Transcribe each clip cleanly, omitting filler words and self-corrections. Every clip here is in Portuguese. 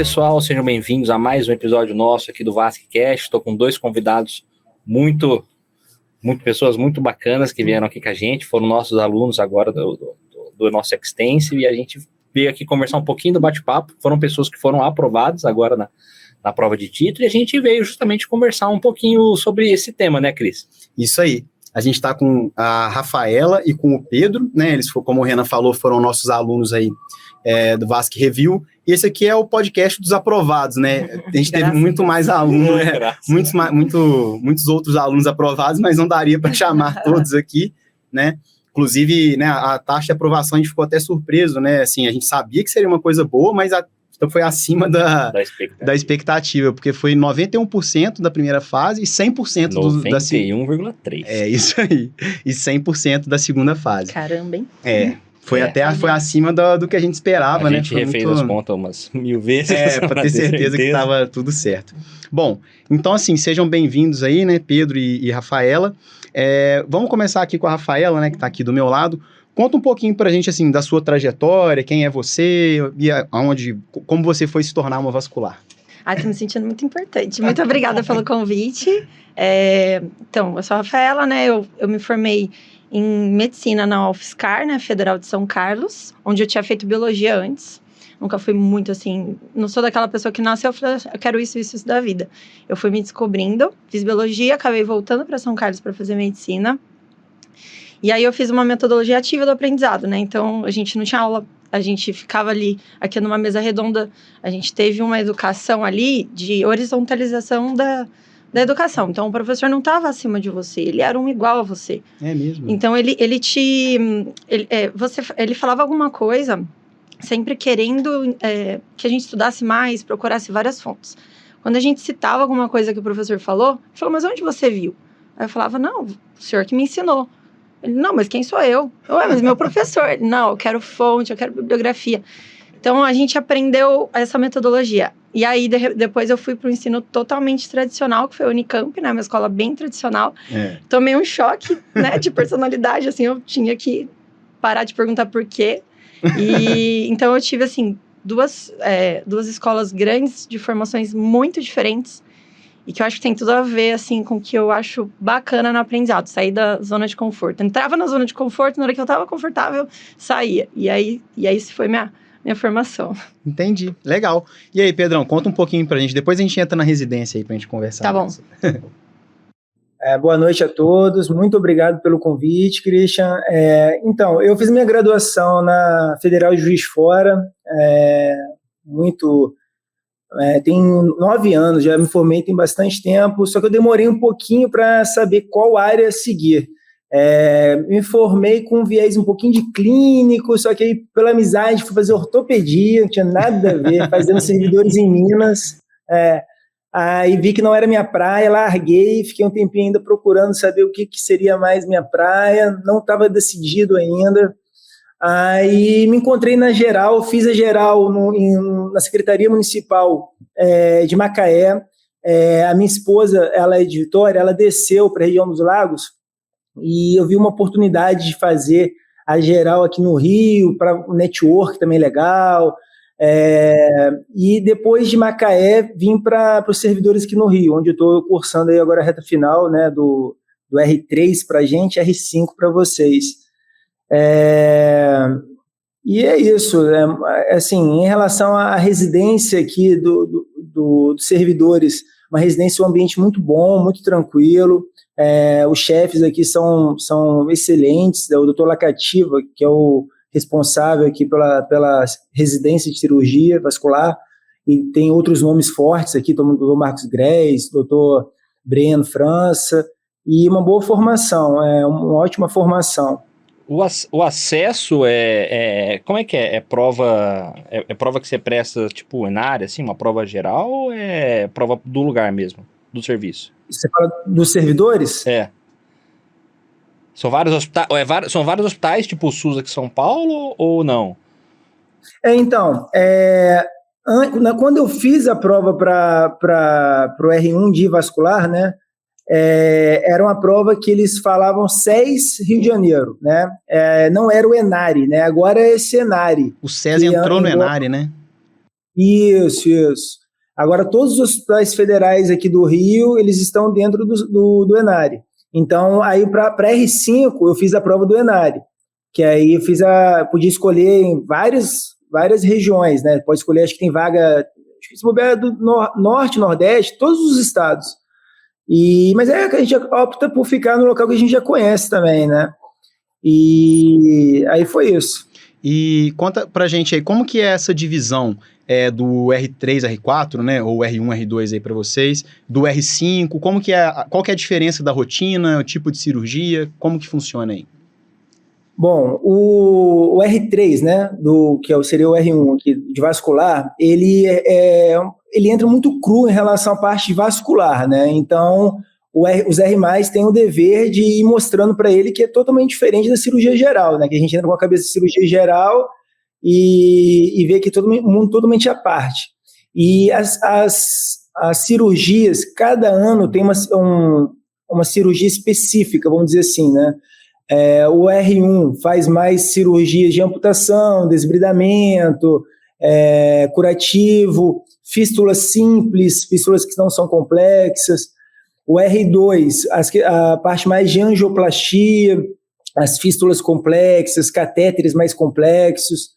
pessoal, sejam bem-vindos a mais um episódio nosso aqui do VasqueCast. Estou com dois convidados pessoas muito bacanas que vieram aqui com a gente, foram nossos alunos agora do nosso Extensive, e a gente veio aqui conversar um pouquinho do bate-papo. Foram pessoas que foram aprovadas agora na prova de título, e a gente veio justamente conversar um pouquinho sobre esse tema, né, Cris? Isso aí. A gente está com a Rafaela e com o Pedro, né? Eles, como o Renan falou, foram nossos alunos aí do Vasque Review. E esse aqui é o podcast dos aprovados, né? A gente teve muito mais alunos, muitos outros alunos aprovados, mas não daria para chamar todos aqui, né? Inclusive, né, a taxa de aprovação a gente ficou até surpreso, né? Assim, a gente sabia que seria uma coisa boa, mas foi acima da expectativa, porque foi 91% da primeira fase e 100% da segunda. 91,3%. É, isso aí. E 100% da segunda fase. Caramba, hein? Foi acima do que a gente esperava, né? A gente refez as contas umas 1000 vezes. Para ter certeza que estava tudo certo. Bom, então assim, sejam bem-vindos aí, né, Pedro e Rafaela. Vamos começar aqui com a Rafaela, né, que está aqui do meu lado. Conta um pouquinho pra gente, assim, da sua trajetória, quem é você e como você foi se tornar uma vascular. Tô me sentindo muito importante. Muito obrigada pelo convite. Então, eu sou a Rafaela, né? Eu me formei em medicina na UFSCar, né? Federal de São Carlos, onde eu tinha feito biologia antes. Nunca fui muito, assim... Não sou daquela pessoa que nasceu e falou, eu quero isso da vida. Eu fui me descobrindo, fiz biologia, acabei voltando para São Carlos para fazer medicina. E aí eu fiz uma metodologia ativa do aprendizado, né? Então, a gente não tinha aula, a gente ficava ali, aqui numa mesa redonda, a gente teve uma educação ali de horizontalização da educação. Então, o professor não estava acima de você, ele era um igual a você. É mesmo? Então, ele falava alguma coisa, sempre querendo que a gente estudasse mais, procurasse várias fontes. Quando a gente citava alguma coisa que o professor falou, ele falou, mas onde você viu? Aí eu falava, não, o senhor que me ensinou. Ele, não, mas quem sou eu? Mas meu professor. Ele, não, eu quero fonte, eu quero bibliografia. Então, a gente aprendeu essa metodologia. E aí, depois eu fui para o ensino totalmente tradicional, que foi a Unicamp, né? Uma escola bem tradicional. Tomei um choque, né, de personalidade, assim, eu tinha que parar de perguntar por quê. E então, eu tive, assim, duas escolas grandes, de formações muito diferentes, e que eu acho que tem tudo a ver, assim, com o que eu acho bacana no aprendizado. Sair da zona de conforto. Entrava na zona de conforto, na hora que eu estava confortável, saía. E aí isso foi minha formação. Entendi. Legal. E aí, Pedrão, conta um pouquinho pra gente. Depois a gente entra na residência aí pra gente conversar. Tá bom. Boa noite a todos. Muito obrigado pelo convite, Christian. Então, eu fiz minha graduação na Federal de Juiz de Fora. Tem 9 anos, já me formei tem bastante tempo, só que eu demorei um pouquinho para saber qual área seguir. Me formei com um viés um pouquinho de clínico, só que aí, pela amizade, fui fazer ortopedia, não tinha nada a ver, fazendo servidores em Minas. Aí vi que não era minha praia, larguei, fiquei um tempinho ainda procurando saber o que seria mais minha praia, não estava decidido ainda. Aí me encontrei na geral, fiz a geral na Secretaria Municipal de Macaé. A minha esposa, ela é de Vitória, ela desceu para a região dos Lagos e eu vi uma oportunidade de fazer a geral aqui no Rio, para um network também legal. E depois de Macaé, vim para os servidores aqui no Rio, onde eu estou cursando aí agora a reta final, né, do R3 para a gente, R5 para vocês. E é isso, assim, em relação à residência aqui dos servidores, uma residência, um ambiente muito bom, muito tranquilo, os chefes aqui são excelentes, o Dr. Lacativa, que é o responsável aqui pela residência de cirurgia vascular, e tem outros nomes fortes aqui, o Dr. Marcos Grez, Dr. Breno França, e uma boa formação, uma ótima formação. O acesso como é que é? É prova que você presta, tipo, na área, assim, uma prova geral, ou é prova do lugar mesmo, do serviço? Você fala dos servidores? São vários hospitais, tipo o SUS aqui em São Paulo, ou não? Então, quando eu fiz a prova para o R1 de vascular, né, era uma prova que eles falavam SES Rio de Janeiro, né? Não era o ENARI, né? Agora é esse ENARI. O SES entrou no ENARI, né? Isso. Agora, todos os hospitais federais aqui do Rio, eles estão dentro do Enare. Então, aí para R5, eu fiz a prova do Enare, que aí eu podia escolher em várias regiões, né? Pode escolher, acho que tem vaga, acho que se bobear do Norte, Nordeste, todos os estados. Mas a gente opta por ficar no local que a gente já conhece também, né? E aí foi isso. E conta pra gente aí, como que é essa divisão do R3, R4, né, ou R1, R2 aí pra vocês, do R5, qual que é a diferença da rotina, o tipo de cirurgia, como que funciona aí? Bom, o R3, né, seria o R1 aqui, de vascular, ele entra muito cru em relação à parte vascular, né? Então, os R+, têm o dever de ir mostrando para ele que é totalmente diferente da cirurgia geral, né? Que a gente entra com a cabeça de cirurgia geral e vê que todo mundo totalmente à parte. E as cirurgias, cada ano tem uma cirurgia específica, vamos dizer assim, né? O R1 faz mais cirurgias de amputação, desbridamento, curativo, fístulas simples, fístulas que não são complexas. O R2, a parte mais de angioplastia, as fístulas complexas, catéteres mais complexos.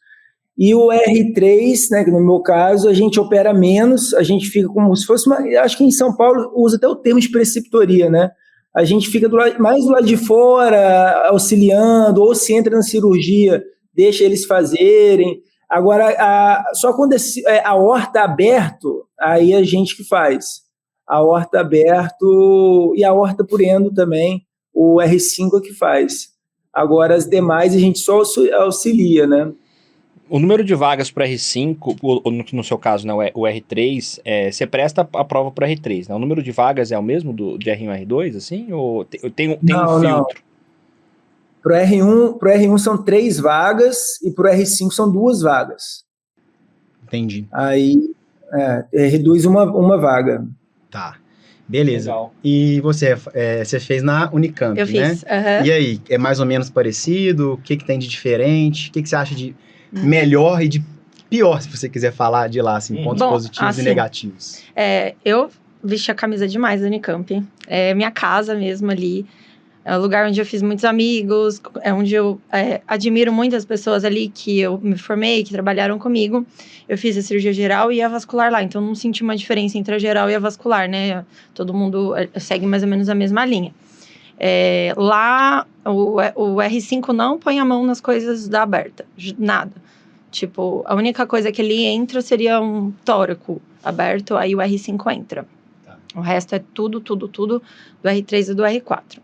E o R3, né, que no meu caso, a gente opera menos, a gente fica como se fosse acho que em São Paulo usa até o termo de preceptoria, né? A gente fica mais do lado de fora, auxiliando, ou se entra na cirurgia, deixa eles fazerem. Agora, só quando a aorta aberto, aí a gente que faz. A aorta aberto e a aorta por endo também, o R5 é que faz. Agora, as demais a gente só auxilia, né? O número de vagas para R5, no seu caso, né, o R3, você presta a prova para R3, né? O número de vagas é o mesmo de R1 e R2, assim? Ou tem um filtro? Não. Pro R1 são 3 vagas e pro R5 são 2 vagas. Entendi. Aí, reduz uma vaga. Tá, beleza. Legal. E você fez na Unicamp, Eu né? fiz. Uhum. E aí, é mais ou menos parecido? O que tem de diferente? O que você acha de melhor e de pior, se você quiser falar de lá, assim, pontos positivos assim, e negativos? Eu vesti a camisa demais da Unicamp. É minha casa mesmo ali. É o lugar onde eu fiz muitos amigos, é onde eu admiro muitas pessoas ali que eu me formei, que trabalharam comigo. Eu fiz a cirurgia geral e a vascular lá, então não senti uma diferença entre a geral e a vascular, né? Todo mundo segue mais ou menos a mesma linha. Lá, o R5 não põe a mão nas coisas da aberta, nada. Tipo, a única coisa que ele entra seria um tóraco aberto, aí o R5 entra. Tá. O resto é tudo do R3 e do R4.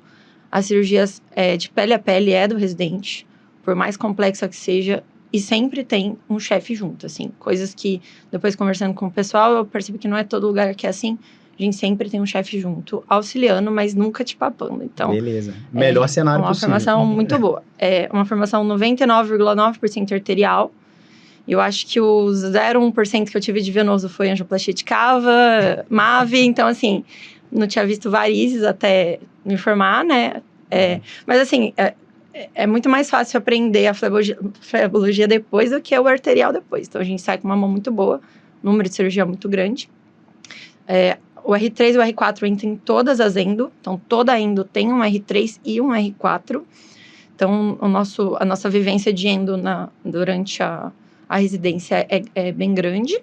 As cirurgias de pele a pele é do residente, por mais complexa que seja, e sempre tem um chefe junto, assim. Coisas que, depois conversando com o pessoal, eu percebi que não é todo lugar que é assim. A gente sempre tem um chefe junto, auxiliando, mas nunca te papando. Então, beleza. Melhor cenário possível. É uma formação muito boa. É uma formação 99,9% arterial. Eu acho que os 0,1% que eu tive de venoso foi angioplastia de cava, MAVE. Então, assim, não tinha visto varizes até me formar, né? Mas, assim, é muito mais fácil aprender a flebologia depois do que o arterial depois. Então, a gente sai com uma mão muito boa, número de cirurgia muito grande. O R3 e o R4 entram em todas as endo. Então, toda endo tem um R3 e um R4. Então, a nossa vivência de endo durante a residência é bem grande.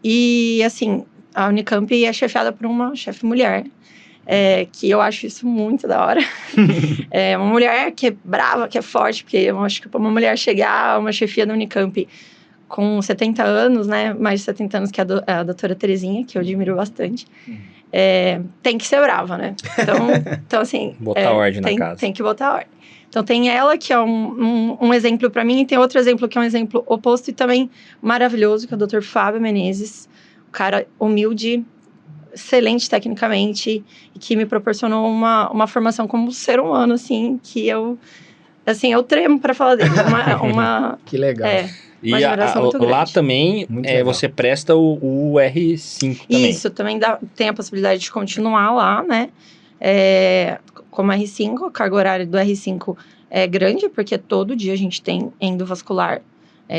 E, assim, a Unicamp é chefiada por uma chefe mulher, que eu acho isso muito da hora. É uma mulher que é brava, que é forte, porque eu acho que para uma mulher chegar a uma chefia da Unicamp com 70 anos, né, mais de 70 anos, que é a doutora Terezinha, que eu admiro bastante, tem que ser brava, né? Então assim... Botar ordem na casa. Tem que botar ordem. Então, tem ela, que é um exemplo para mim, e tem outro exemplo que é um exemplo oposto e também maravilhoso, que é o Dr. Fábio Menezes, um cara humilde, excelente tecnicamente, e que me proporcionou uma formação como ser humano, assim, que eu tremo para falar dele. Que legal. E lá também você presta o R5 também. Isso, também tem a possibilidade de continuar lá, né? Como R5, a carga horária do R5 é grande, porque todo dia a gente tem endovascular.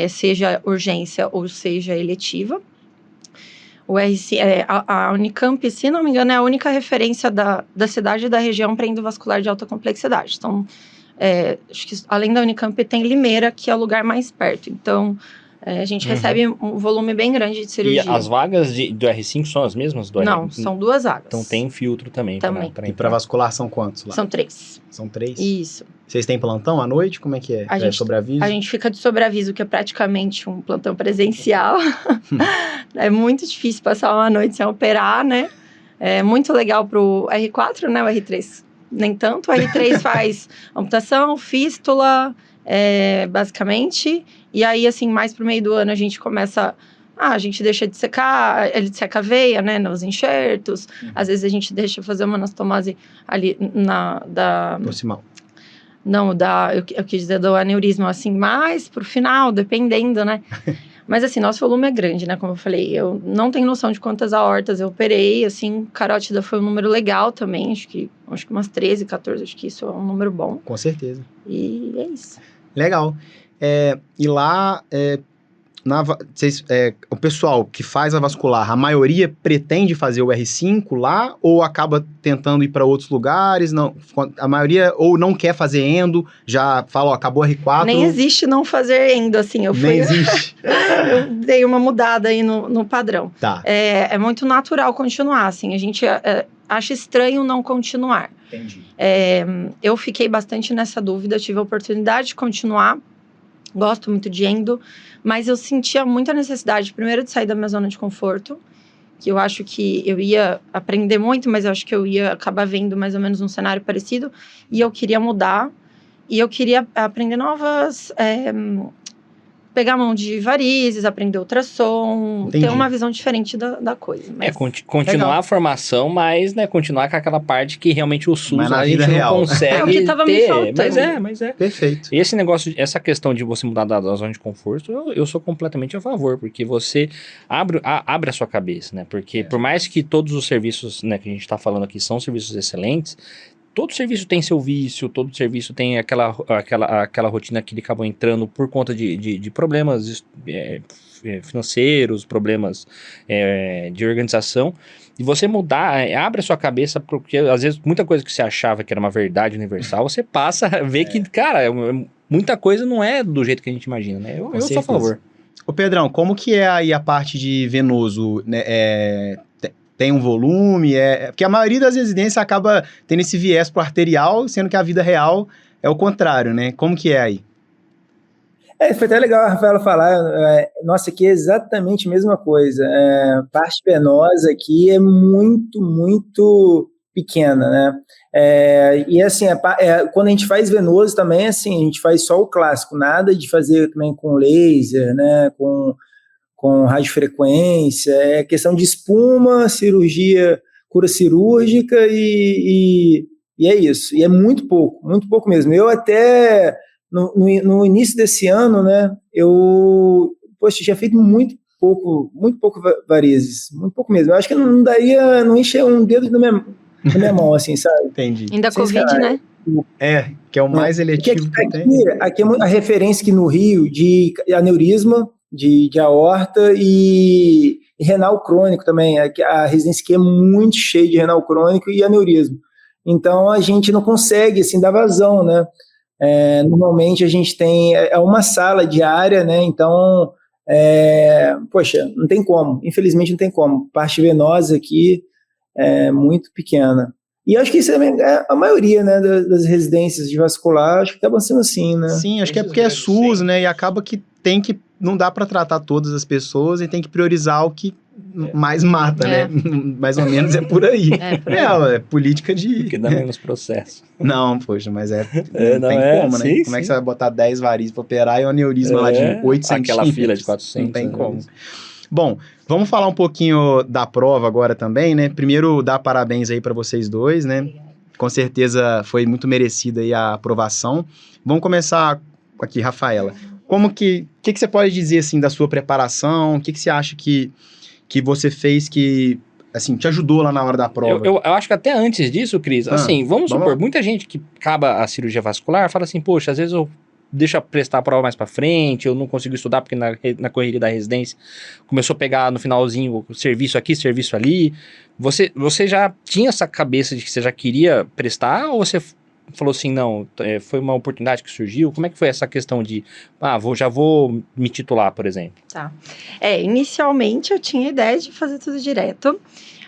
seja urgência ou seja eletiva. O a Unicamp, se não me engano, é a única referência da cidade e da região para endovascular de alta complexidade. Então, acho que além da Unicamp tem Limeira, que é o lugar mais perto. Então, a gente recebe um volume bem grande de cirurgia. E as vagas do R5 são as mesmas do R5? Não, são 2 vagas. Então tem filtro também. E para vascular são quantos lá? São 3. São 3? Isso. Vocês têm plantão à noite? Como é que é? Sobreaviso? A gente fica de sobreaviso, que é praticamente um plantão presencial. É muito difícil passar uma noite sem operar, né? É muito legal pro R4, né? O R3 nem tanto. O R3 faz amputação, fístula, basicamente. E aí, assim, mais pro meio do ano a gente começa... a gente deixa de secar, ele seca a veia, né, nos enxertos. Às vezes a gente deixa fazer uma anastomose ali proximal. Não, eu quis dizer do aneurisma, assim, mais pro final, dependendo, né? Mas, assim, nosso volume é grande, né? Como eu falei, eu não tenho noção de quantas aortas eu operei, assim, carótida foi um número legal também, acho que umas 13, 14, acho que isso é um número bom. Com certeza. E é isso. Legal. E lá... o pessoal que faz a vascular, a maioria pretende fazer o R5 lá ou acaba tentando ir para outros lugares? Não, a maioria ou não quer fazer endo, já fala, acabou R4. Nem existe não fazer endo, assim. Nem existe. Eu dei uma mudada aí no padrão. Tá. É muito natural continuar, assim. A gente acha estranho não continuar. Entendi. Eu fiquei bastante nessa dúvida, tive a oportunidade de continuar. Gosto muito de endo, mas eu sentia muita necessidade, primeiro, de sair da minha zona de conforto, que eu acho que eu ia aprender muito, mas eu acho que eu ia acabar vendo mais ou menos um cenário parecido, e eu queria mudar, e eu queria aprender novas... pegar a mão de varizes, aprender ultrassom, Entendi. ter uma visão diferente da coisa. Mas... continuar legal. A formação, mas, né, continuar com aquela parte que realmente o SUS a gente não consegue o que tava me faltando. Mas é. Perfeito. E esse negócio, essa questão de você mudar da zona de conforto, eu sou completamente a favor, porque você abre a sua cabeça, né? Porque por mais que todos os serviços, né, que a gente tá falando aqui são serviços excelentes, todo serviço tem seu vício, todo serviço tem aquela rotina que ele acabou entrando por conta de problemas financeiros, problemas de organização. E você mudar, abre a sua cabeça, porque às vezes muita coisa que você achava que era uma verdade universal, você passa a ver que, cara, muita coisa não é do jeito que a gente imagina, né? Eu sou a favor. Ô Pedrão, como que é aí a parte de venoso, né? Tem um volume, porque a maioria das residências acaba tendo esse viés pro arterial, sendo que a vida real é o contrário, né? Como que é aí? Foi até legal a Rafaela falar, nossa, aqui é exatamente a mesma coisa. Parte venosa aqui é muito, muito pequena, né? E assim, quando a gente faz venoso também, assim, a gente faz só o clássico, nada de fazer também com laser, né? Com radiofrequência, é questão de espuma, cirurgia, cura cirúrgica e é isso. E é muito pouco mesmo. Eu até, no início desse ano, né, eu tinha feito muito pouco varizes, muito pouco mesmo. Eu acho que não encher um dedo na minha mão, assim, sabe? Entendi. Ainda Covid, né? Que é o mais eletivo que tem. Aqui é a referência aqui no Rio de aneurisma, de aorta e renal crônico também. A residência aqui é muito cheia de renal crônico e aneurisma. Então, a gente não consegue, assim, dar vazão, né? Normalmente, a gente tem uma sala diária, né? Então, não tem como. Infelizmente, não tem como. Parte venosa aqui é muito pequena. E acho que isso é a maioria, né, das residências de vascular, acho que acabam sendo assim, né? Sim, acho que é porque é SUS, né? E acaba que não dá para tratar todas as pessoas e tem que priorizar o que mais mata, né? Mais ou menos é por aí. É política de... Porque dá menos processo. Não, poxa, mas não tem como, né? Sim, como é que você vai botar 10 varizes para operar e um aneurisma lá de 8 centímetros? Aquela fila de 400. Não tem como. Bom, vamos falar um pouquinho da prova agora também, né? Primeiro, dar parabéns aí para vocês dois, né? Obrigada. Com certeza foi muito merecida aí a aprovação. Vamos começar aqui, Rafaela. Como que você pode dizer, assim, da sua preparação? O que você acha que você fez que, assim, te ajudou lá na hora da prova? Eu acho que até antes disso, Cris, assim, vamos supor, muita gente que acaba a cirurgia vascular fala assim, poxa, às vezes eu deixa eu prestar a prova mais pra frente, eu não consigo estudar porque na correria da residência começou a pegar no finalzinho serviço aqui, serviço ali. Você já tinha essa cabeça de que você já queria prestar ou você falou assim, não, foi uma oportunidade que surgiu? Como é que foi essa questão de, já vou me titular, por exemplo? Tá. Inicialmente eu tinha a ideia de fazer tudo direto.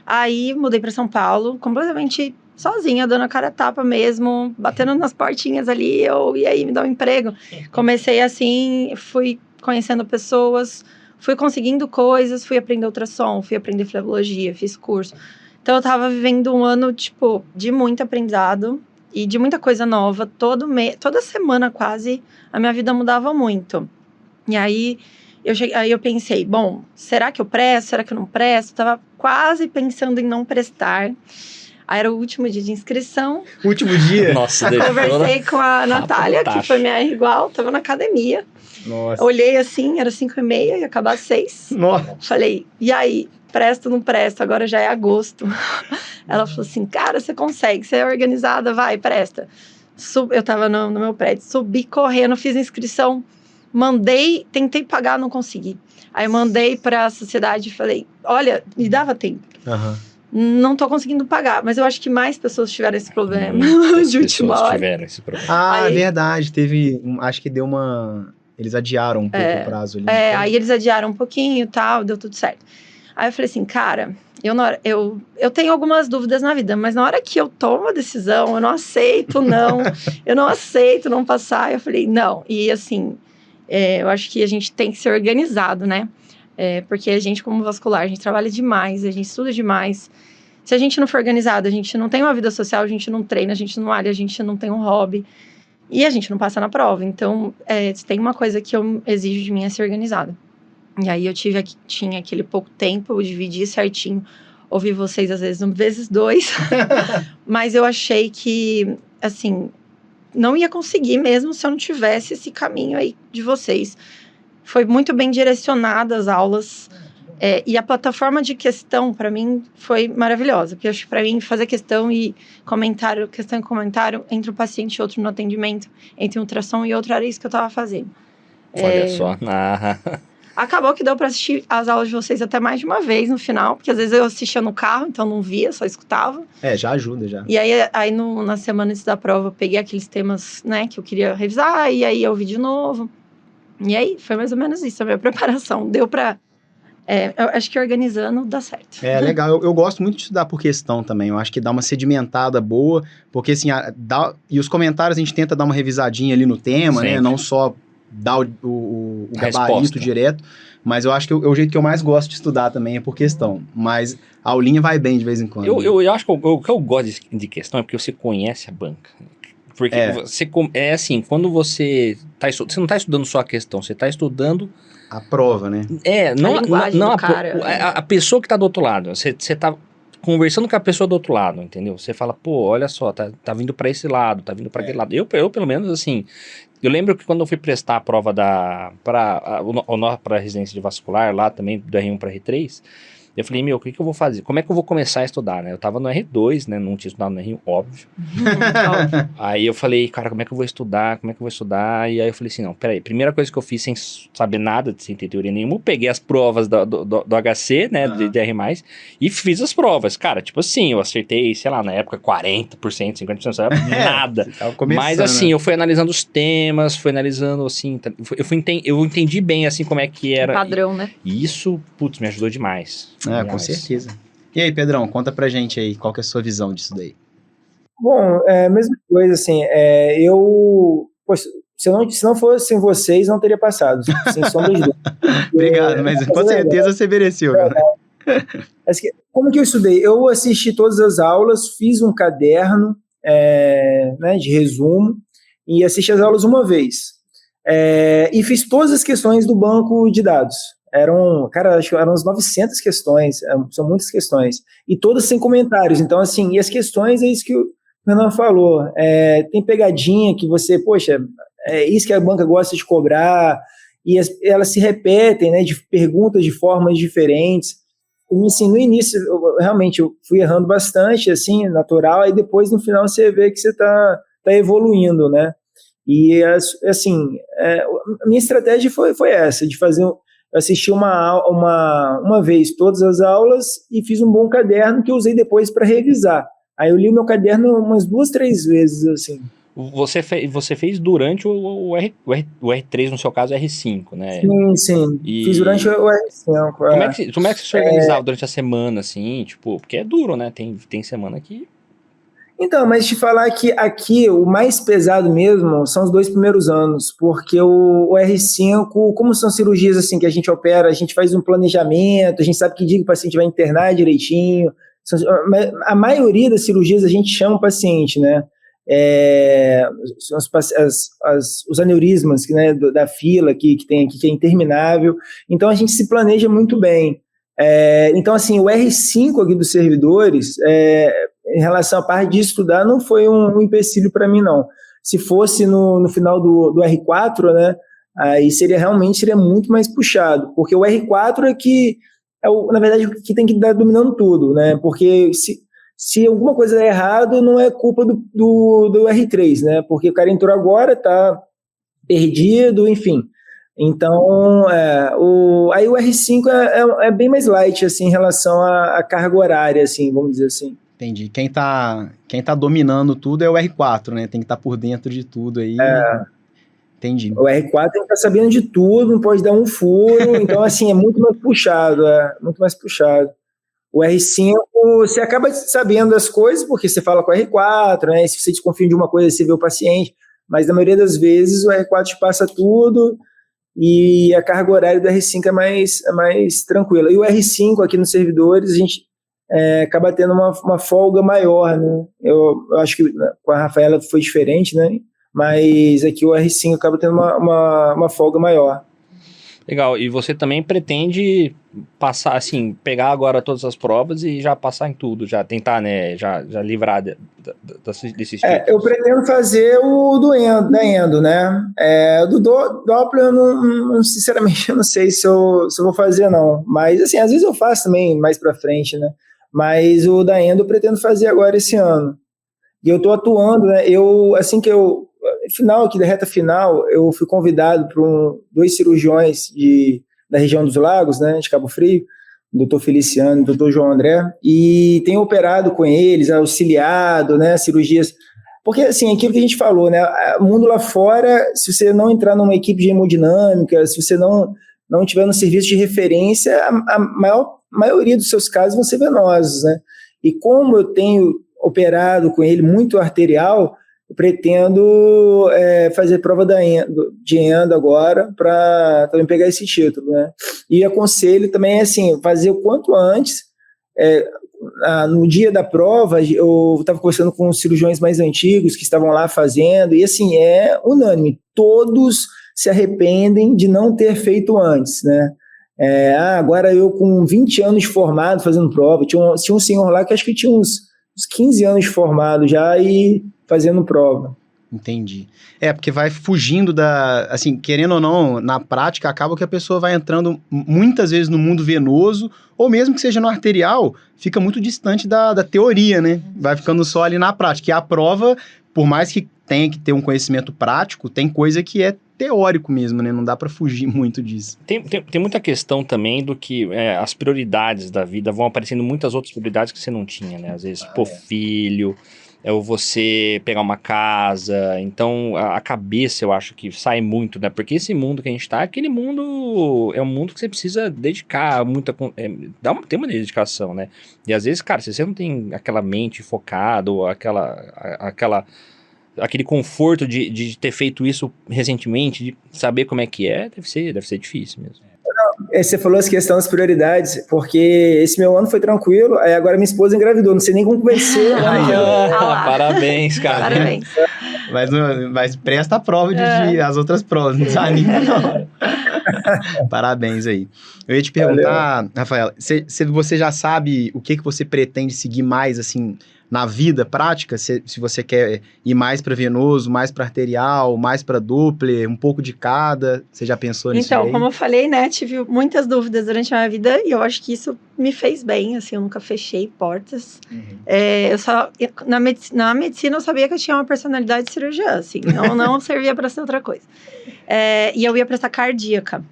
Aí mudei para São Paulo, completamente sozinha, dando a cara a tapa mesmo, batendo nas portinhas ali, e aí, me dá um emprego. Comecei assim, fui conhecendo pessoas, fui conseguindo coisas, fui aprender ultrassom, fui aprender flebologia, fiz curso. Então eu tava vivendo um ano, tipo, de muito aprendizado e de muita coisa nova. Toda semana quase, a minha vida mudava muito. E aí eu pensei, bom, será que eu presto? Será que eu não presto? Tava quase pensando em não prestar. Aí era o último dia de inscrição. Último dia? Nossa, Conversei com a Natália, que foi minha igual, tava na academia. Nossa. Olhei assim, era 5h30, ia acabar 6. Nossa. Falei, e aí? Presto ou não presto? Agora já é agosto. Ela falou assim, cara, você consegue, você é organizada, vai, presta. Eu tava no meu prédio, subi correndo, fiz inscrição, mandei, tentei pagar, não consegui. Aí mandei pra sociedade e falei, olha, me dava tempo. Não tô conseguindo pagar, mas eu acho que mais pessoas tiveram esse problema de última hora. Tiveram esse problema. Aí, verdade, teve, acho que deu uma... Eles adiaram um pouco o prazo ali. Aí eles adiaram um pouquinho e tal, deu tudo certo. Aí eu falei assim, cara, eu tenho algumas dúvidas na vida, mas na hora que eu tomo a decisão, eu não aceito não passar. Eu falei, não. E assim, eu acho que a gente tem que ser organizado, né? Porque a gente, como vascular, a gente trabalha demais, a gente estuda demais. Se a gente não for organizado, a gente não tem uma vida social, a gente não treina, a gente não malha, a gente não tem um hobby. E a gente não passa na prova. Então, se tem uma coisa que eu exijo de mim é ser organizado. E aí eu tinha aquele pouco tempo, eu dividi certinho, ouvi vocês às vezes vezes 2, mas eu achei que, assim, não ia conseguir mesmo se eu não tivesse esse caminho aí de vocês. Foi muito bem direcionada as aulas, e a plataforma de questão, para mim, foi maravilhosa, porque eu acho que para mim fazer questão e comentário, questão e comentário, entre um paciente e outro no atendimento, entre um ultrassom e outro, era isso que eu estava fazendo. Olha só. Acabou que deu para assistir as aulas de vocês até mais de uma vez no final, porque às vezes eu assistia no carro, então não via, só escutava. Já ajuda, já. E aí na semana antes da prova, eu peguei aqueles temas, né, que eu queria revisar, e aí eu ouvi de novo. E aí, foi mais ou menos isso, a minha preparação. Deu para... eu acho que organizando dá certo. Legal. Eu gosto muito de estudar por questão também. Eu acho que dá uma sedimentada boa, porque assim, e os comentários a gente tenta dar uma revisadinha ali no tema, sempre, né? Não só dar o gabarito direto, mas eu acho que o jeito que eu mais gosto de estudar também é por questão. Mas a aulinha vai bem de vez em quando. Eu acho que o que eu gosto de questão é porque você conhece a banca. Porque assim, quando você não está estudando só a questão, você está estudando a prova, né? A pessoa que está do outro lado. Você está conversando com a pessoa do outro lado, entendeu? Você fala, pô, olha só, tá vindo para esse lado, tá vindo para aquele lado. Eu, pelo menos, assim, eu lembro que quando eu fui prestar a prova para a residência de vascular, lá também, do R1 para R3, eu falei, o que eu vou fazer? Como é que eu vou começar a estudar, né? Eu tava no R2, né? Não tinha estudado no R1, óbvio. Aí eu falei, cara, como é que eu vou estudar? E aí eu falei assim, não, peraí. Primeira coisa que eu fiz sem saber nada, sem ter teoria nenhuma, eu peguei as provas do HC, né? De R+, e fiz as provas. Cara, tipo assim, eu acertei, sei lá, na época 40%, 50%, sabe? Nada. Mas assim, eu fui analisando os temas, fui analisando, assim, eu entendi bem, assim, como é que era. O padrão, né? E isso, putz, me ajudou demais. Com certeza. E aí, Pedrão, conta pra gente aí, qual que é a sua visão disso daí? Bom, mesma coisa, assim, se não fossem vocês, não teria passado, sem sombra de dúvida. Obrigado, mas com certeza você mereceu, cara. Como que eu estudei? Eu assisti todas as aulas, fiz um caderno né, de resumo e assisti as aulas uma vez. E fiz todas as questões do banco de dados. Acho que eram umas 900 questões, são muitas questões, e todas sem comentários. Então, assim, e as questões é isso que o Renan falou, tem pegadinha que você, poxa, é isso que a banca gosta de cobrar, e elas se repetem, né, de perguntas de formas diferentes. E, assim, no início, eu fui errando bastante, assim, natural, aí depois, no final, você vê que você tá evoluindo, né. E, assim, a minha estratégia foi essa, de fazer... Eu assisti uma vez todas as aulas e fiz um bom caderno que eu usei depois para revisar. Aí eu li o meu caderno umas 2, 3 vezes, assim. Você fez durante o R3, no seu caso, R5, né? Sim. Fiz durante o R5. Como é que você se organizava durante a semana, assim? Tipo, porque é duro, né? Tem semana que... Então, mas te falar que aqui o mais pesado mesmo são os 2 primeiros anos, porque o R5, como são cirurgias assim que a gente opera, a gente faz um planejamento, a gente sabe que dia que o paciente vai internar direitinho. A maioria das cirurgias a gente chama o paciente, né? São os aneurismas, né, da fila que tem aqui, que é interminável. Então a gente se planeja muito bem. Então, assim, o R5 aqui dos servidores, em relação à parte de estudar, não foi um empecilho para mim, não. Se fosse no final do R4, né, aí seria muito mais puxado, porque o R4 é que, na verdade, que tem que estar dominando tudo, né, porque se alguma coisa der errado, não é culpa do R3, né, porque o cara entrou agora, tá perdido, enfim. Então, aí o R5 é bem mais light, assim, em relação à carga horária, assim, vamos dizer assim. Entendi. Quem tá dominando tudo é o R4, né? Tem que estar por dentro de tudo aí. Entendi. O R4 tem que estar sabendo de tudo, não pode dar um furo, então, assim, é muito mais puxado, muito mais puxado. O R5, você acaba sabendo das coisas, porque você fala com o R4, né? Se você desconfia de uma coisa, você vê o paciente, mas na maioria das vezes o R4 te passa tudo, e a carga horária do R5 é mais tranquila. E o R5 aqui nos servidores, a gente acaba tendo uma folga maior, né? Eu acho que com a Rafaela foi diferente, né? Mas aqui o R5 acaba tendo uma folga maior. Legal, e você também pretende passar, assim, pegar agora todas as provas e já passar em tudo, já tentar, né, já livrar desses títulos? Eu pretendo fazer o da Endo, né? Do Doppler, sinceramente, eu não sei se eu vou fazer, não. Mas, assim, às vezes eu faço também mais pra frente, né? Mas o da Endo eu pretendo fazer agora esse ano. E eu tô atuando, né? Final aqui da reta final, eu fui convidado por 2 cirurgiões da região dos Lagos, né, de Cabo Frio, o doutor Feliciano e o doutor João André, e tenho operado com eles, auxiliado, né, cirurgias, porque, assim, aquilo que a gente falou, né, o mundo lá fora, se você não entrar numa equipe de hemodinâmica, se você não tiver no serviço de referência, a maioria dos seus casos vão ser venosos, né, e como eu tenho operado com ele muito arterial, eu pretendo fazer prova de Endo agora para também pegar esse título, né? E aconselho também, assim, fazer o quanto antes. No dia da prova, eu estava conversando com os cirurgiões mais antigos que estavam lá fazendo, e assim, é unânime, todos se arrependem de não ter feito antes, né? Agora eu com 20 anos formado fazendo prova, tinha um senhor lá que acho que tinha uns 15 anos formado já e fazendo prova. Entendi. Porque vai fugindo assim, querendo ou não, na prática, acaba que a pessoa vai entrando muitas vezes no mundo venoso, ou mesmo que seja no arterial, fica muito distante da teoria, né? Vai ficando só ali na prática. E a prova, por mais que tenha que ter um conhecimento prático, tem coisa que é teórico mesmo, né? Não dá para fugir muito disso. Tem muita questão também do que as prioridades da vida vão aparecendo muitas outras prioridades que você não tinha, né? Às vezes, filho, ou você pegar uma casa. Então, a cabeça, eu acho que sai muito, né? Porque esse mundo que a gente tá, aquele mundo é um mundo que você precisa dedicar tem uma dedicação, né? E às vezes, cara, se você não tem aquela mente focada, ou aquele conforto de ter feito isso recentemente, de saber como é que deve ser difícil mesmo. Você falou as questões das prioridades, porque esse meu ano foi tranquilo, aí agora minha esposa engravidou, não sei nem como vai ser. Parabéns, cara. Parabéns. Mas presta a prova as outras provas, não desanima não. Parabéns aí. Eu ia te perguntar, Rafaela, você já sabe o que você pretende seguir mais, assim, na vida prática, se você quer ir mais para venoso, mais para arterial, mais para Doppler, um pouco de cada, você já pensou nisso? Então, como eu falei, né, tive muitas dúvidas durante a minha vida e eu acho que isso me fez bem, assim, eu nunca fechei portas. Na medicina eu sabia que eu tinha uma personalidade de cirurgiã, assim, não servia para ser outra coisa. E eu ia prestar cardíaca,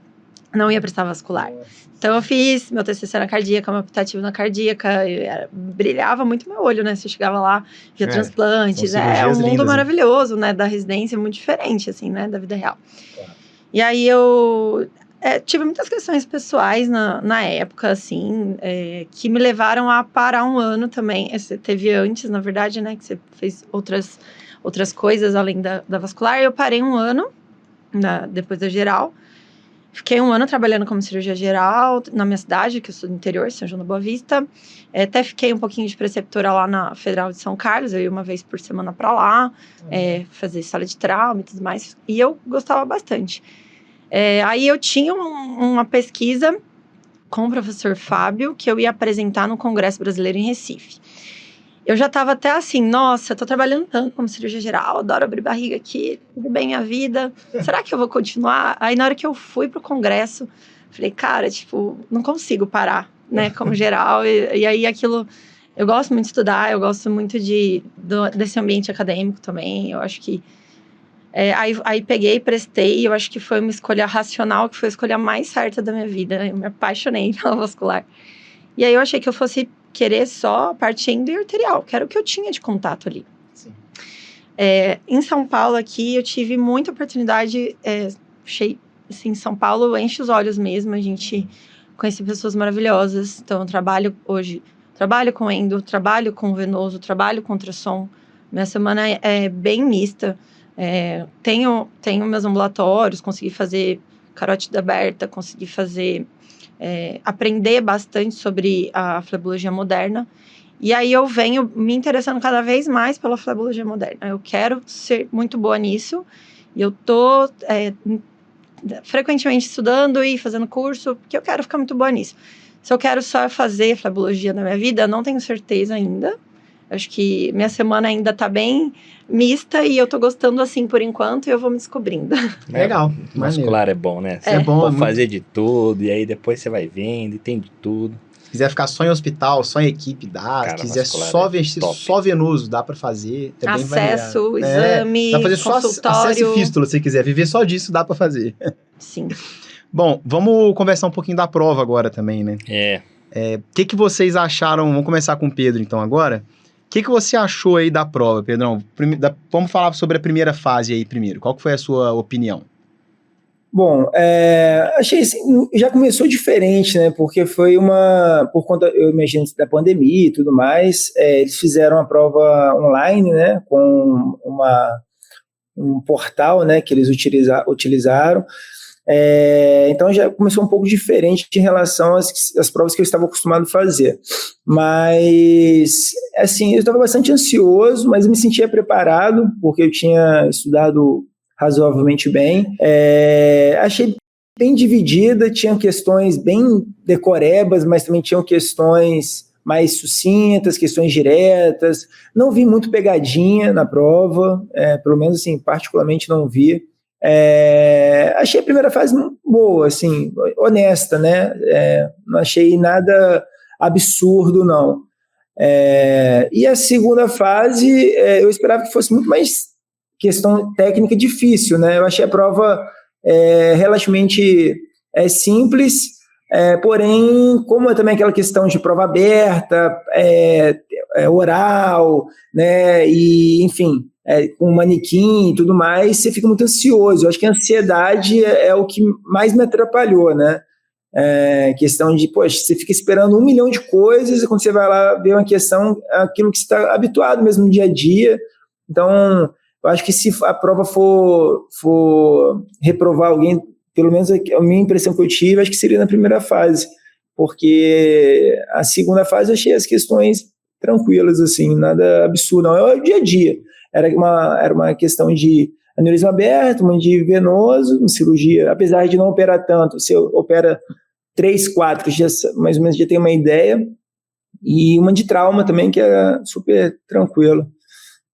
não ia prestar vascular. Então eu fiz meu TCC na cardíaca, meu optativo na cardíaca, brilhava muito meu olho, né? Você chegava lá, via transplantes, um mundo lindas, maravilhoso, né? Da residência, muito diferente, assim, né? Da vida real. E aí eu tive muitas questões pessoais na época, assim, que me levaram a parar um ano também. Você teve antes, na verdade, né? Que você fez outras coisas além da vascular. Eu parei um ano, depois da geral. Fiquei um ano trabalhando como cirurgia geral na minha cidade, que eu sou do interior, São João da Boa Vista. Até fiquei um pouquinho de preceptora lá na Federal de São Carlos. Eu ia uma vez por semana para lá, fazer sala de trauma e tudo mais. E eu gostava bastante. Aí eu tinha uma pesquisa com o professor Fábio, que eu ia apresentar no Congresso Brasileiro em Recife. Eu já estava até assim, nossa, tô trabalhando tanto como cirurgia geral, adoro abrir barriga aqui, tudo bem minha vida, será que eu vou continuar? Aí na hora que eu fui pro congresso, falei, cara, tipo, não consigo parar, né, como geral, e aí aquilo, eu gosto muito de estudar, eu gosto muito desse ambiente acadêmico também, eu acho que, aí peguei, prestei, eu acho que foi uma escolha racional, que foi a escolha mais certa da minha vida, eu me apaixonei pela vascular. E aí eu achei que eu fosse querer só parte endo e arterial, que era o que eu tinha de contato ali. Sim. Em São Paulo aqui, eu tive muita oportunidade, assim, São Paulo enche os olhos mesmo, a gente conhece pessoas maravilhosas, então eu trabalho com endo, trabalho com venoso, trabalho com ultrassom, minha semana é bem mista, tenho meus ambulatórios, consegui fazer carótida aberta, consegui fazer... aprender bastante sobre a flebologia moderna, e aí eu venho me interessando cada vez mais pela flebologia moderna. Eu quero ser muito boa nisso, e eu tô frequentemente estudando e fazendo curso, porque eu quero ficar muito boa nisso. Se eu quero só fazer flebologia na minha vida, eu não tenho certeza ainda. Acho que minha semana ainda tá bem mista e eu tô gostando assim por enquanto e eu vou me descobrindo. Legal. Muscular é bom, né? É bom. Pode fazer de tudo e aí depois você vai vendo e tem de tudo. Se quiser ficar só em hospital, só em equipe, dá. Se quiser só venoso, dá pra fazer. É acesso, exame, dá pra fazer consultório. Só acesso e fístula, se quiser. Viver só disso, dá pra fazer. Sim. Bom, vamos conversar um pouquinho da prova agora também, né? O que vocês acharam? Vamos começar com o Pedro, então, agora. O que você achou aí da prova, Pedrão? Vamos falar sobre a primeira fase aí primeiro. Qual que foi a sua opinião? Bom, achei assim, já começou diferente, né? Porque foi por conta, eu imagino, da pandemia e tudo mais, eles fizeram a prova online, né? Com um portal, né? Que eles utilizaram. Então já começou um pouco diferente em relação às provas que eu estava acostumado a fazer. Mas, assim, eu estava bastante ansioso, mas eu me sentia preparado, porque eu tinha estudado razoavelmente bem. Achei bem dividida, tinha questões bem decorebas, mas também tinham questões mais sucintas, questões diretas. Não vi muito pegadinha na prova, pelo menos, assim, particularmente não vi. Achei a primeira fase boa, assim, honesta, né? Não achei nada absurdo, não. E a segunda fase, eu esperava que fosse muito mais questão técnica difícil, né? Eu achei a prova relativamente simples, porém, como é também aquela questão de prova aberta, oral, né? E, enfim, com manequim e tudo mais, você fica muito ansioso. Eu acho que a ansiedade é o que mais me atrapalhou, né? Questão de, poxa, você fica esperando 1 milhão de coisas e quando você vai lá ver uma questão, aquilo que você está habituado mesmo no dia a dia. Então, eu acho que se a prova for reprovar alguém, pelo menos a minha impressão que eu tive, acho que seria na primeira fase, porque a segunda fase eu achei as questões tranquilas, assim, nada absurdo, não. É o dia a dia. Era uma questão de aneurisma aberto, uma de venoso, uma cirurgia, apesar de não operar tanto, você opera 3, 4 dias, mais ou menos, já tem uma ideia, E uma de trauma também, que é super tranquilo.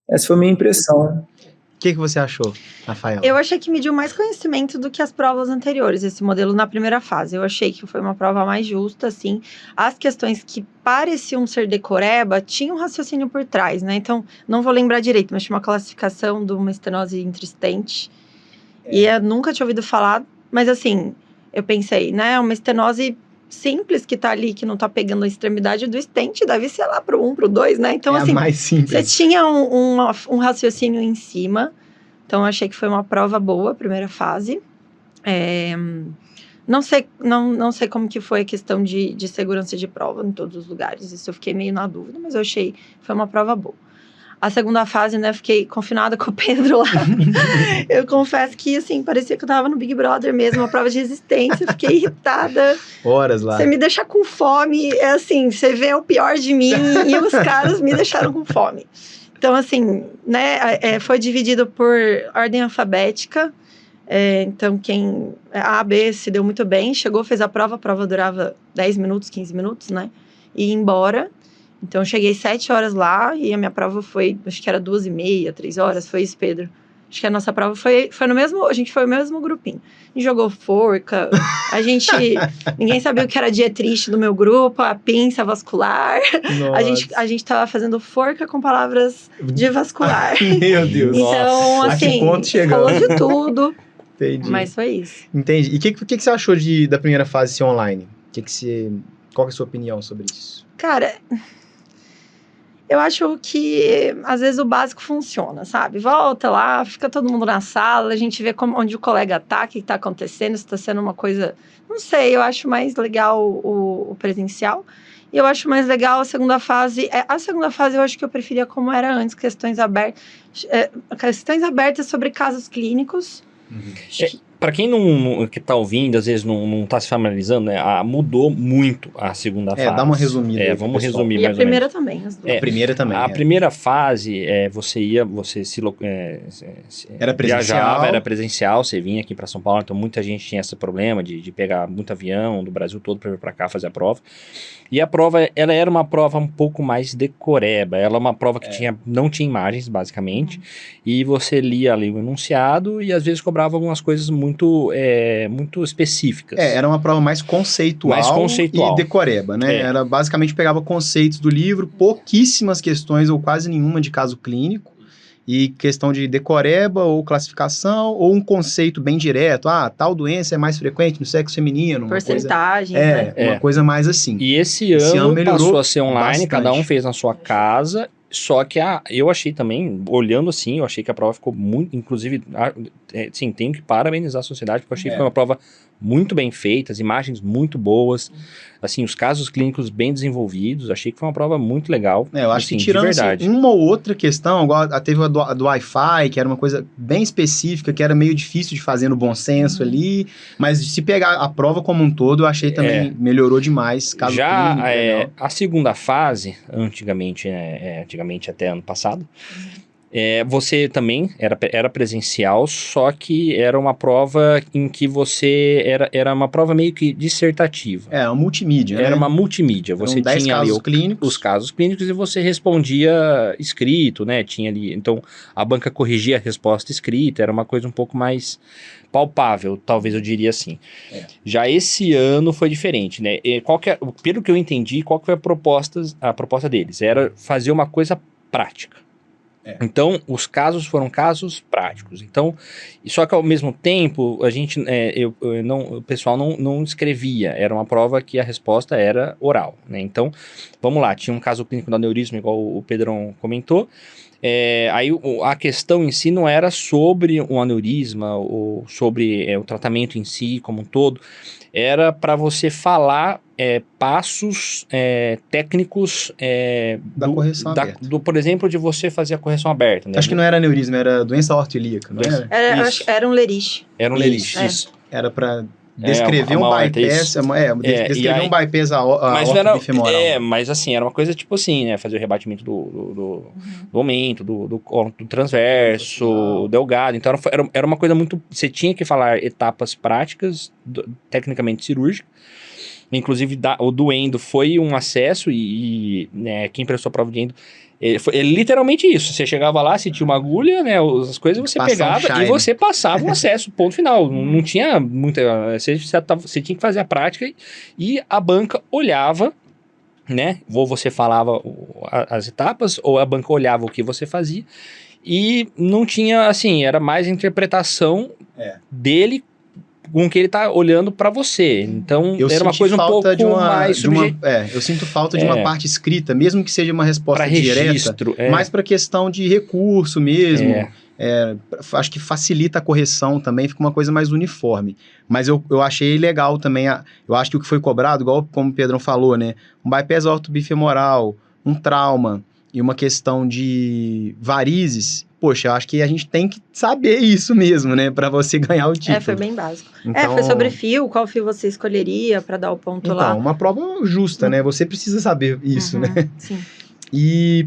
Essa foi a minha impressão. O que você achou, Rafaela? Eu achei que mediu mais conhecimento do que as provas anteriores, esse modelo na primeira fase. Eu achei que foi uma prova mais justa, assim. As questões que pareciam ser decoreba tinham um raciocínio por trás, né? Então, não vou lembrar direito, mas tinha uma classificação de uma estenose intrastente. E eu nunca tinha ouvido falar, mas assim, eu pensei, né? Uma estenose simples que tá ali, que não tá pegando a extremidade do stent, deve ser lá pro 1, pro 2, né? Então, assim, mais simples. você tinha um raciocínio em cima. Então, eu achei que foi uma prova boa, a primeira fase. Não sei como que foi a questão de segurança de prova em todos os lugares. Isso eu fiquei meio na dúvida, mas eu achei que foi uma prova boa. A segunda fase, né, fiquei confinada com o Pedro lá. Eu confesso que, assim, parecia que eu tava no Big Brother mesmo, uma prova de resistência. Fiquei irritada. Horas lá. Você me deixa com fome, é assim, você vê o pior de mim e os caras me deixaram com fome. Então, assim, né, foi dividido por ordem alfabética. Então, A, B se deu muito bem, chegou, fez a prova durava 10 minutos, 15 minutos, né, e ia embora. Então, eu cheguei 7 horas lá e a minha prova foi, acho que era 2h30, 3 horas, foi isso, Pedro. Acho que a nossa prova foi no mesmo, a gente foi o mesmo grupinho. A gente jogou forca, ninguém sabia o que era dietrite do meu grupo, a pinça vascular. A gente tava fazendo forca com palavras de vascular. Meu Deus. Então, nossa. assim, A que ponto chegamos? falou de tudo. Entendi. Mas foi isso. Entendi. E o que você achou da primeira fase ser online? Qual é a sua opinião sobre isso? Cara, eu acho que às vezes o básico funciona, sabe? Volta lá, fica todo mundo na sala, a gente vê onde o colega tá, o que tá acontecendo, se tá sendo uma coisa... Não sei, eu acho mais legal o presencial. E eu acho mais legal a segunda fase. A segunda fase eu acho que eu preferia como era antes, questões abertas sobre casos clínicos. Para quem que tá ouvindo, às vezes não tá se familiarizando, né? Mudou muito a segunda fase. Dá uma resumida. Vamos resumir e mais a primeira ou menos. também, as duas. A primeira também. A primeira fase, era presencial. Viajava, era presencial, você vinha aqui para São Paulo, então muita gente tinha esse problema de pegar muito avião do Brasil todo para vir para cá fazer a prova. E a prova, ela era uma prova um pouco mais decoreba, ela é uma prova que não tinha imagens, basicamente, e você lia ali o enunciado e às vezes cobrava algumas coisas muito específicas. Era uma prova mais conceitual e decoreba, né? Era basicamente pegava conceitos do livro, pouquíssimas questões ou quase nenhuma de caso clínico, e questão de decoreba ou classificação ou um conceito bem direto. Tal doença é mais frequente no sexo feminino. Porcentagem, né? Uma coisa mais assim. E esse ano passou a ser online, bastante. Cada um fez na sua casa. Só que eu achei também, olhando assim, eu achei que a prova ficou muito, inclusive, sim, tenho que parabenizar a sociedade, porque eu achei que foi uma prova muito bem feita, as imagens muito boas, assim, os casos clínicos bem desenvolvidos, achei que foi uma prova muito legal. Eu acho assim, que tirando assim, uma ou outra questão, igual teve a do Wi-Fi, que era uma coisa bem específica, que era meio difícil de fazer no bom senso ali, mas se pegar a prova como um todo, eu achei também melhorou demais, caso clínico. A segunda fase, antigamente até ano passado, você também era presencial, só que era uma prova em que era uma prova meio que dissertativa. Uma multimídia, Era uma multimídia. Você tinha ali os casos clínicos e você respondia escrito, né? Tinha ali, então a banca corrigia a resposta escrita, era uma coisa um pouco mais palpável, talvez eu diria assim. Já esse ano foi diferente, né? Pelo que eu entendi, qual que foi a proposta deles? Era fazer uma coisa prática. Então, os casos foram casos práticos. Então, só que ao mesmo tempo, a gente, o pessoal não escrevia. Era uma prova que a resposta era oral, né? Então, vamos lá, tinha um caso clínico do aneurisma, igual o Pedrão comentou. Aí a questão em si não era sobre o aneurisma ou sobre o tratamento em si como um todo. Era para você falar passos técnicos da correção aberta. Por exemplo, de você fazer a correção aberta. Né? Acho que não era aneurisma, era doença aortoilíaca, não era? Era um lerich. Era um lerich, isso. Era para descrever um bypass, um bypass aortobifemoral. Mas assim, era uma coisa tipo assim, né? Fazer o rebatimento do aumento, do transverso, delgado. Então era uma coisa muito... Você tinha que falar etapas práticas, tecnicamente cirúrgicas. inclusive o do endo foi um acesso e né, quem prestou a prova de endo, ele literalmente isso, você chegava lá, se tinha uma agulha, né, as coisas você pegava e você passava o acesso, ponto final, não tinha muita, você tinha que fazer a prática e a banca olhava, né, ou você falava as etapas, ou a banca olhava o que você fazia, e não tinha, assim, era mais dele com que ele tá olhando para você. Então, era uma coisa um pouco mais eu sinto falta de uma parte escrita, mesmo que seja uma resposta direta, mais para questão de recurso mesmo. Acho que facilita a correção também, fica uma coisa mais uniforme. Mas eu achei legal também, eu acho que o que foi cobrado, igual como o Pedrão falou, né? Um bypass ortobifemoral, um trauma e uma questão de varizes, poxa, eu acho que a gente tem que saber isso mesmo, né? Para você ganhar o título. Foi bem básico. Então, foi sobre fio, qual fio você escolheria para dar o ponto lá. Então, uma prova justa, né? Você precisa saber isso, né? Sim. E,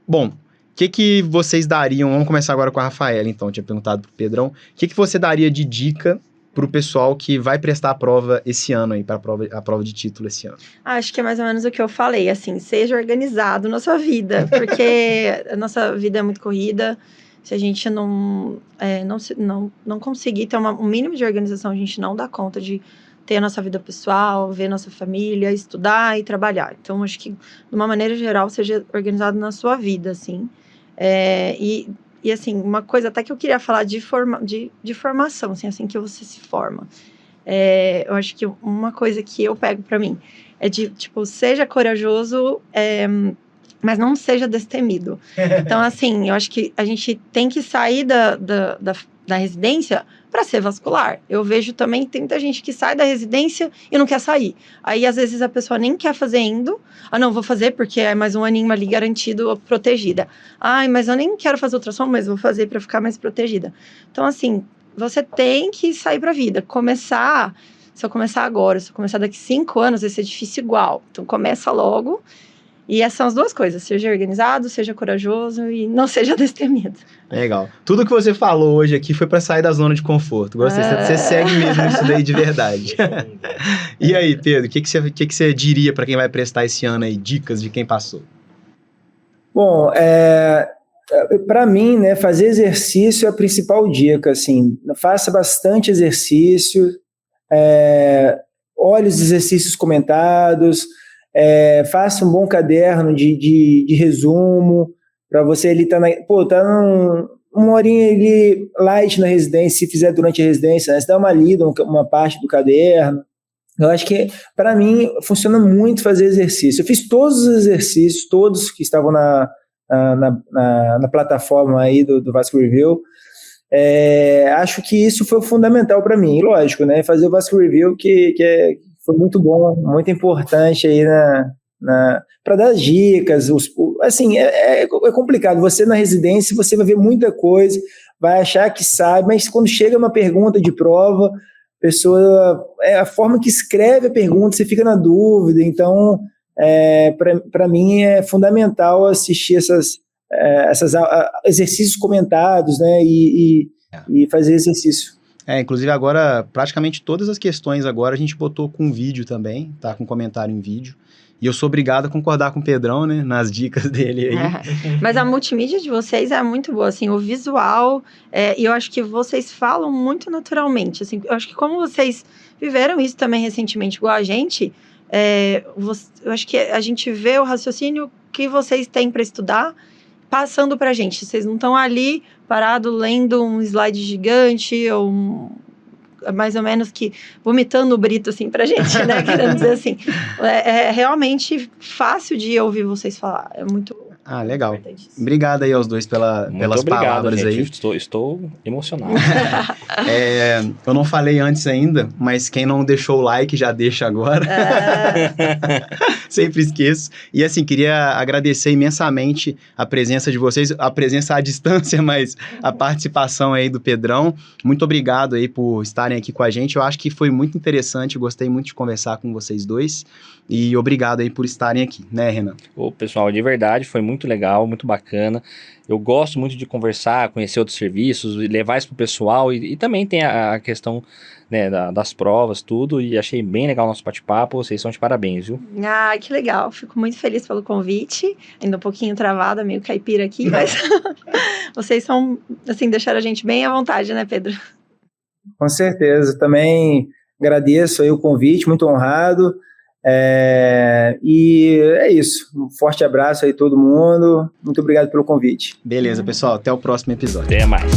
bom, o que vocês dariam? Vamos começar agora com a Rafaela, então. Eu tinha perguntado pro Pedrão. O que você daria de dica pro pessoal que vai prestar a prova esse ano aí, para a prova de título esse ano? Acho que é mais ou menos o que eu falei, assim, seja organizado na sua vida, porque a nossa vida é muito corrida. Se a gente não conseguir ter um mínimo de organização, a gente não dá conta de ter a nossa vida pessoal, ver nossa família, estudar e trabalhar. Então, acho que, de uma maneira geral, seja organizado na sua vida, assim. E assim, uma coisa até que eu queria falar de formação, assim que você se forma. Eu acho que uma coisa que eu pego pra mim é de, tipo, seja corajoso, mas não seja destemido. Então, assim, eu acho que a gente tem que sair da residência para ser vascular. Eu vejo também, tem muita gente que sai da residência e não quer sair. Aí, às vezes, a pessoa nem quer fazer endo. Não, vou fazer porque é mais um aninho ali garantido, protegida. Mas eu nem quero fazer ultrassom, mas vou fazer para ficar mais protegida. Então, assim, você tem que sair para a vida. Se eu começar agora, se eu começar daqui 5 anos, vai ser difícil igual. Então, começa logo. E essas são as duas coisas, seja organizado, seja corajoso e não seja destemido. Legal. Tudo que você falou hoje aqui foi para sair da zona de conforto. Gostei, você segue mesmo isso daí de verdade. E aí, Pedro, o que você diria para quem vai prestar esse ano aí? Dicas de quem passou? Bom, para mim, né, fazer exercício é a principal dica, assim. Faça bastante exercício, olhe os exercícios comentados, faça um bom caderno de resumo, para você ele tá uma horinha ali light na residência, se fizer durante a residência, né? Você dá uma lida, uma parte do caderno. Eu acho que, para mim, funciona muito fazer exercício. Eu fiz todos os exercícios, todos que estavam na plataforma aí do Vasco Review. Acho que isso foi fundamental para mim. E lógico, né? Fazer o Vasco Review, foi muito bom, muito importante aí para dar dicas. Assim, é complicado. Você na residência, você vai ver muita coisa, vai achar que sabe, mas quando chega uma pergunta de prova, a pessoa, a forma que escreve a pergunta, você fica na dúvida. Então, para mim é fundamental assistir esses exercícios comentados, né, e fazer exercício. Inclusive agora, praticamente todas as questões agora a gente botou com vídeo também, tá? Com comentário em vídeo. E eu sou obrigado a concordar com o Pedrão, né? Nas dicas dele aí. Mas a multimídia de vocês é muito boa, assim, o visual, e eu acho que vocês falam muito naturalmente, assim, eu acho que como vocês viveram isso também recentemente, igual a gente, eu acho que a gente vê o raciocínio que vocês têm para estudar, passando pra gente. Vocês não estão ali parado lendo um slide gigante ou mais ou menos que vomitando o brito assim pra gente, né? Querendo dizer assim. É realmente fácil de ouvir vocês falar. É muito legal. Obrigado aí aos dois pelas palavras, gente. Aí. Estou emocionado. Eu não falei antes ainda, mas quem não deixou o like já deixa agora. Sempre esqueço. E assim, queria agradecer imensamente a presença de vocês, a presença à distância, mas a participação aí do Pedrão. Muito obrigado aí por estarem aqui com a gente. Eu acho que foi muito interessante, gostei muito de conversar com vocês dois. E obrigado aí por estarem aqui, né, Renan? Pessoal, de verdade, foi muito legal, muito bacana. Eu gosto muito de conversar, conhecer outros serviços, levar isso pro pessoal, e também tem a questão, né, das provas, tudo, e achei bem legal o nosso bate-papo, vocês são de parabéns, viu? Ah, que legal, fico muito feliz pelo convite, ainda um pouquinho travada, meio caipira aqui, mas vocês são, assim, deixaram a gente bem à vontade, né, Pedro? Com certeza, também agradeço aí o convite, muito honrado, e é isso, um forte abraço aí a todo mundo, muito obrigado pelo convite. Beleza, pessoal, até o próximo episódio. Até mais.